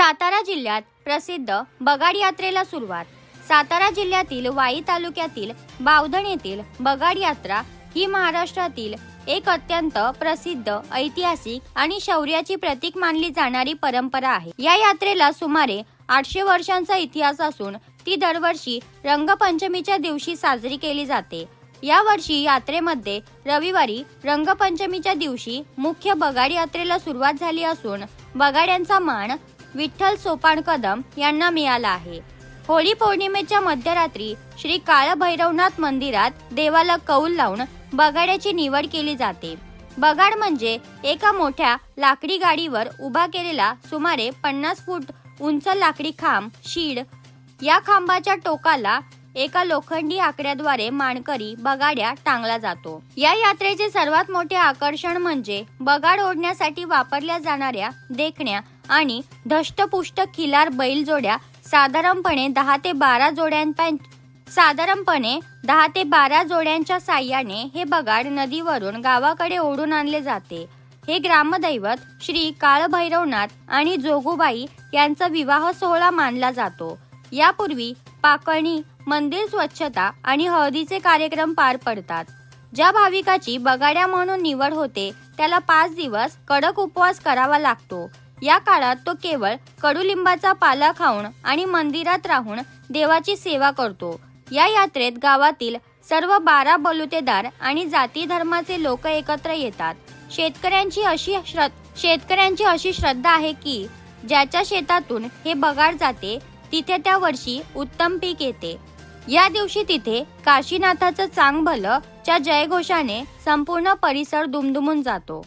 सातारा जिल्ह्यात प्रसिद्ध बगाड यात्रेला सुरुवात। सातारा जिल्ह्यातील वाई तालुक्यातील बावधन येथील बगाड यात्रा ही महाराष्ट्रातील एक अत्यंत प्रसिद्ध, ऐतिहासिक आणि शौर्याची प्रतीक मानली जाणारी परंपरा आहे। या यात्रेला सुमारे 800 वर्षांचा इतिहास असून ती दरवर्षी रंगपंचमीच्या दिवशी साजरी केली जाते। या वर्षी यात्रेमध्ये रविवारी रंगपंचमीच्या दिवशी मुख्य बगाड यात्रेला सुरुवात झाली असून बगाड्यांचा मान विठ्ठल सोपान कदम यांना मिळाला आहे। होळी पौर्णिमेच्या मध्यरात्री श्री काळभैरवनाथ मंदिरात देवाला कौल लावून बगाड्याची निवड केली जाते। बगाड म्हणजे एका मोठ्या लाकडी गाडीवर उभा केलेला सुमारे 50 फूट उंच लाकडी खांब शीड। या खांबाच्या टोकाला एका लोखंडी आकड्याद्वारे मानकरी बगाड्या टांगला जातो। या यात्रेचे सर्वात मोठे आकर्षण म्हणजे बगाड ओढण्यासाठी वापरल्या जाणाऱ्या देखण्या आणि धष्टपुष्ट खिलार बैलजोड्या। साधारणपणे 10 ते 12 जोड्यांच्या साह्याने हे बगाड नदीवरून गावाकडे ओढून आणले जाते। हे ग्रामदैवत श्री काळभैरवनाथ आणि जोगूबाई यांचा विवाह सोहळा मानला जातो। यापूर्वी पाकळणी, मंदिर स्वच्छता आणि हळदीचे कार्यक्रम पार पडतात। ज्या भाविकाची बगाड्या म्हणून निवड होते त्याला 5 दिवस कडक उपवास करावा लागतो। या काळात तो केवळ कडुलिंबाचा पाला खाऊन आणि मंदिरात राहून देवाची सेवा करतो। या यात्रेत गावातील सर्व 12 बलुतेदार आणि जाती धर्माचे लोक एकत्र येतात। शेतकऱ्यांची अशी श्रद्धा आहे की ज्याच्या शेतातून हे बगाड जाते तिथे त्या वर्षी उत्तम पीक येते। या दिवशी तिथे काशीनाथाचं चांग भलं च्या जयघोषाने संपूर्ण परिसर दुमदुमून जातो।